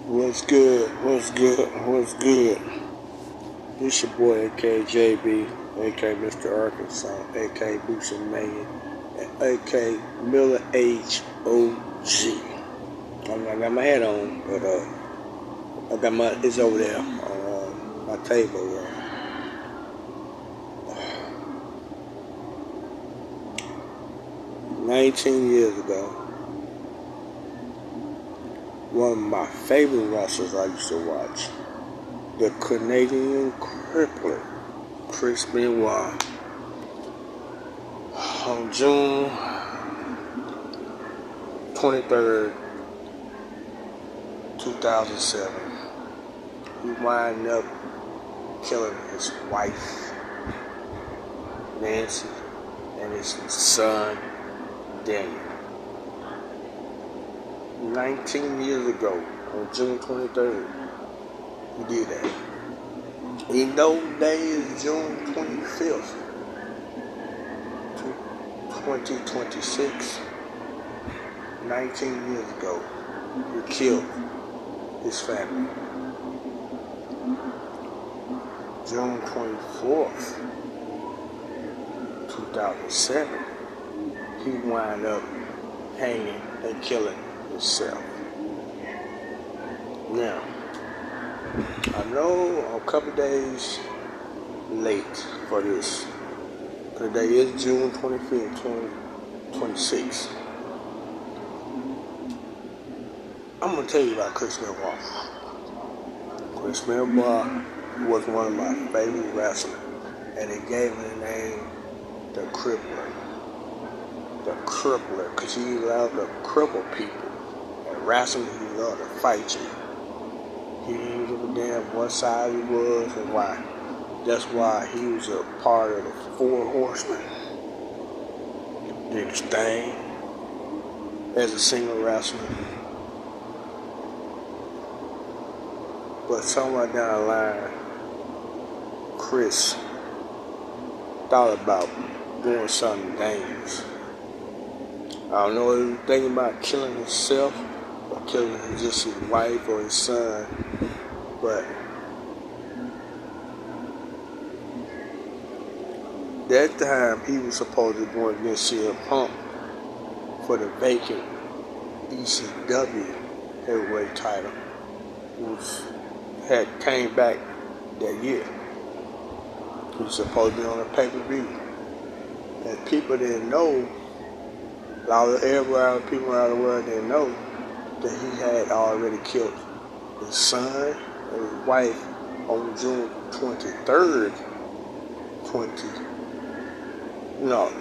What's good? What's good? What's good? This your boy, aka JB, aka Mr. Arkansas, aka Boots and Megan, and aka Miller H OG. I got my hat on, but it's over there on my table. 19 years ago, one of my favorite wrestlers I used to watch, the Canadian crippler, Chris Benoit, on June 23rd, 2007, he wound up killing his wife, Nancy, and his son, Daniel. 19 years ago, on June 23rd, he did that. In those days, June 25th, 2026, 19 years ago, he killed his family. June 24th, 2007, he wound up hanging and killing himself. Now, I know I'm a couple days late for this. Today is June 25th, 2026. I'm going to tell you about Chris Benoit. Chris Benoit was one of my favorite wrestlers, and he gave me the name the Crippler. The Crippler, because he loved to cripple people. And wrestling, he loved to fight you. He didn't give a damn what side he was and why. That's why he was a part of the Four Horsemen. Did his thing as a single wrestler. But somewhere down the line, Chris thought about doing something dangerous. I don't know if he was thinking about killing himself or killing just his wife or his son, but that time he was supposed to go against CM Punk for the vacant ECW heavyweight title, which had came back that year. He was supposed to be on a pay-per-view. And people didn't know, everybody, people around the world didn't know that he had already killed his son and his wife on June 23rd,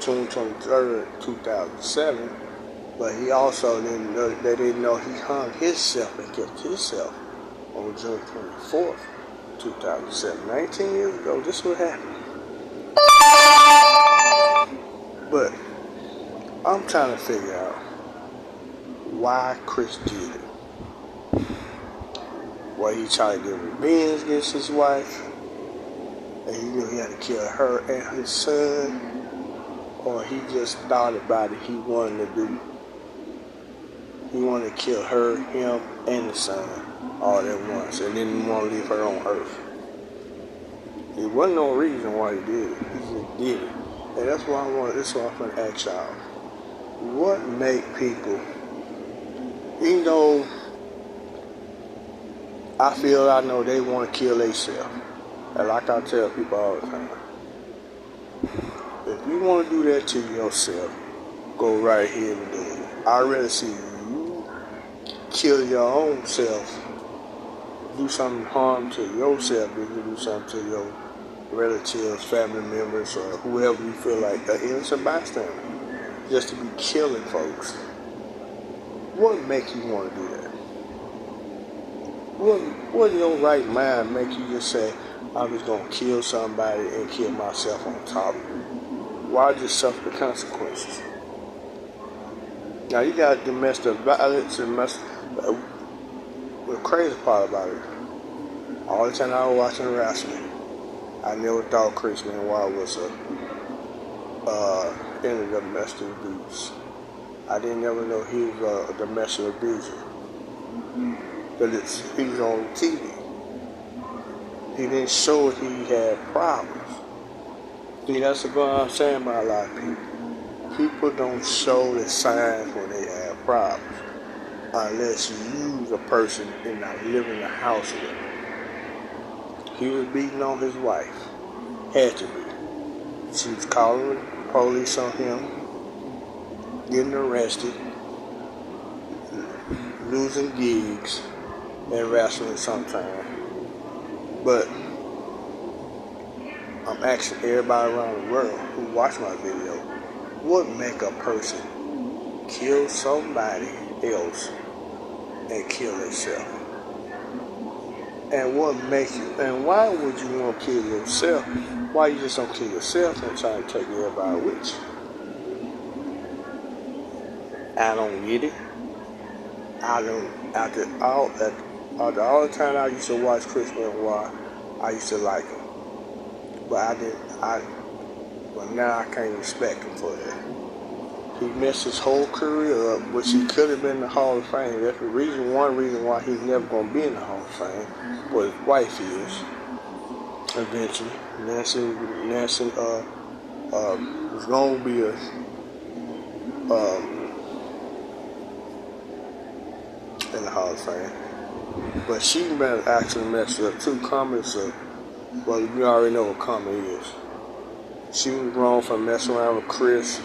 June 23rd, 2007. But he also didn't know, they didn't know he hung himself and killed himself on June 24th, 2007. 19 years ago, this is what happened. But I'm trying to figure out why Chris did it. Why he tried to get revenge against his wife, and he knew he had to kill her and his son, or he just thought about it. He wanted to kill her, him, and the son all at once, and didn't want to leave her on earth. There wasn't no reason why he did it. He just did it. And that's why I'm going to ask y'all, what make people, even though I know they want to kill themselves, and like I tell people all the time, if you want to do that to yourself, go right here and do it. I'd rather see you kill your own self, do something harm to yourself than to do something to your relatives, family members, or whoever you feel like an innocent bystander, just to be killing folks. What make you want to do that? What in your right mind make you just say, I'm just going to kill somebody and kill myself on top? Why just suffer the consequences? Now you got domestic violence and the crazy part about it, all the time I was watching wrestling, I never thought Chris Benoit was in a domestic abuse. I didn't ever know he was a domestic abuser. he's on TV. He didn't show he had problems. See, that's what I'm saying about a lot of people. People don't show the signs when they have problems unless you use a person and not live in the house with him. He was beating on his wife. Had to be. She was calling the police on him, getting arrested, losing gigs, and wrestling sometimes. But I'm asking everybody around the world who watch my video, what make a person kill somebody else and kill themselves? And what makes you, and why would you want to kill yourself? Why you just don't kill yourself and try to take everybody with you? I don't get it. After all the time I used to watch Chris Benoit, I used to like him. But but now I can't respect him for that. He messed his whole career up, which he could have been in the Hall of Fame. That's one reason why he's never going to be in the Hall of Fame. But his wife is, eventually. Nancy was going to be in the Hall of Fame. But she actually messed up too. Well, you already know what karma is. She was wrong for messing around with Chris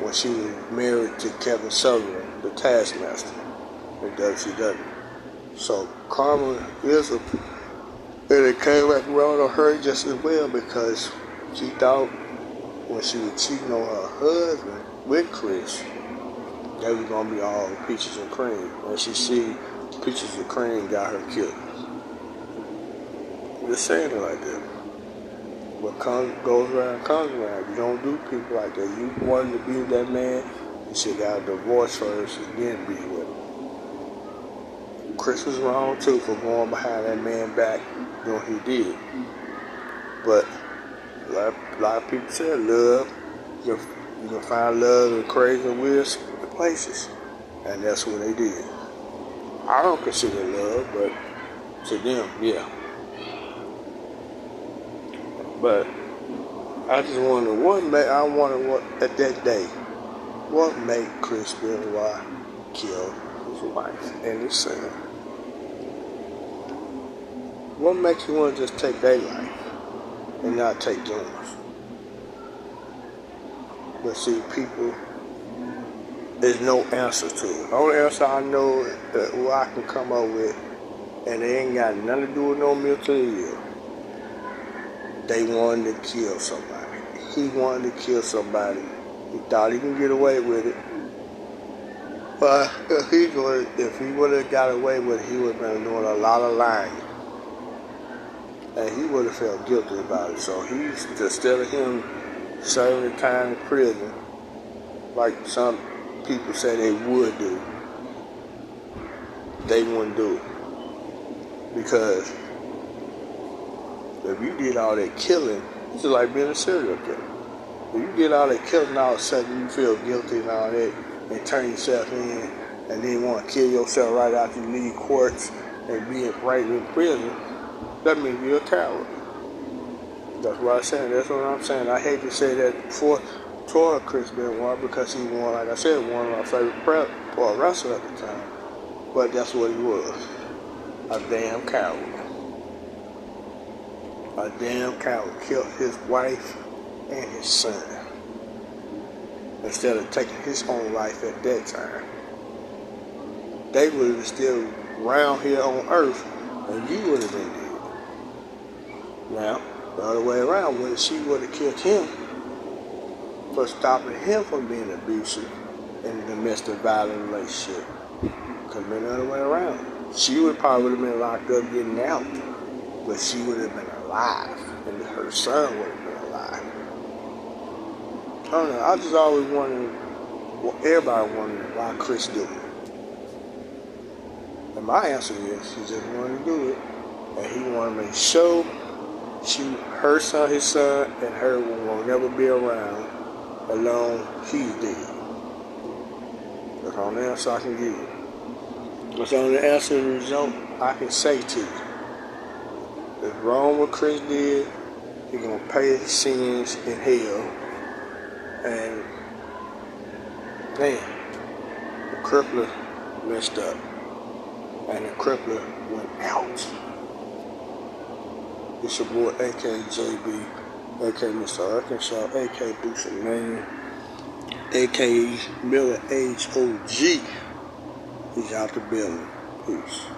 when she was married to Kevin Sutherland, the Taskmaster, in WCW. So karma is and it came back around on her just as well, because she thought when she was cheating on her husband with Chris, they was gonna be all peaches and cream. And she see peaches and cream got her killed. Just saying it like that. What goes around comes around. You don't do people like that. You wanted to be with that man, you should got a divorce first and then be with him. Chris was wrong too for going behind that man back doing what he did. But a lot of people say love, you can find love in crazy and weird places. And that's what they did. I don't consider love, but to them, yeah. But I just wonder what at that day, what made Chris Benoit kill his wife and his son? What makes you want to just take their life and not take yours? But see, people, there's no answer to it. The only answer I know what I can come up with, and it ain't got nothing to do with no mentally ill. They wanted to kill somebody. He wanted to kill somebody. He thought he could get away with it. But if he would have got away with it, he would have been doing a lot of lying. And he would have felt guilty about it. So instead of him serving the time in prison, like some people say they would do, they wouldn't do it. Because if you did all that killing, it's just like being a serial killer. If you did all that killing, all of a sudden you feel guilty and all that, and turn yourself in, and then want to kill yourself right after you leave courts and be right in prison, that means you're a coward. That's what I'm saying. That's what I'm saying. I hate to say that toward Chris Benoit, because he won, like I said, one of my favorite pro wrestlers at the time. But that's what he was. A damn coward. A damn coward killed his wife and his son instead of taking his own life at that time. They would have still around here on earth, and you would have been dead. Now, the other way around, she would have killed him for stopping him from being abusive in a domestic violent relationship. Could have been the other way around. She would probably have been locked up getting out, but she would have been alive, and her son would have been alive. I don't know. I just always wondered, everybody wondered why Chris did it. And my answer is, he just wanted to do it, and he wanted to make sure her son, his son, and her will never be around alone. He's dead. That's the only answer I can give you. That's the only answer and result I can say to you. It's wrong what Chris did. He's gonna pay his sins in hell. And man, the crippler messed up. And the crippler went out. It's your boy AKJB, AK Mr. Arkansas, AK Booster Man, AK Miller Age OG. He's out the building. Peace.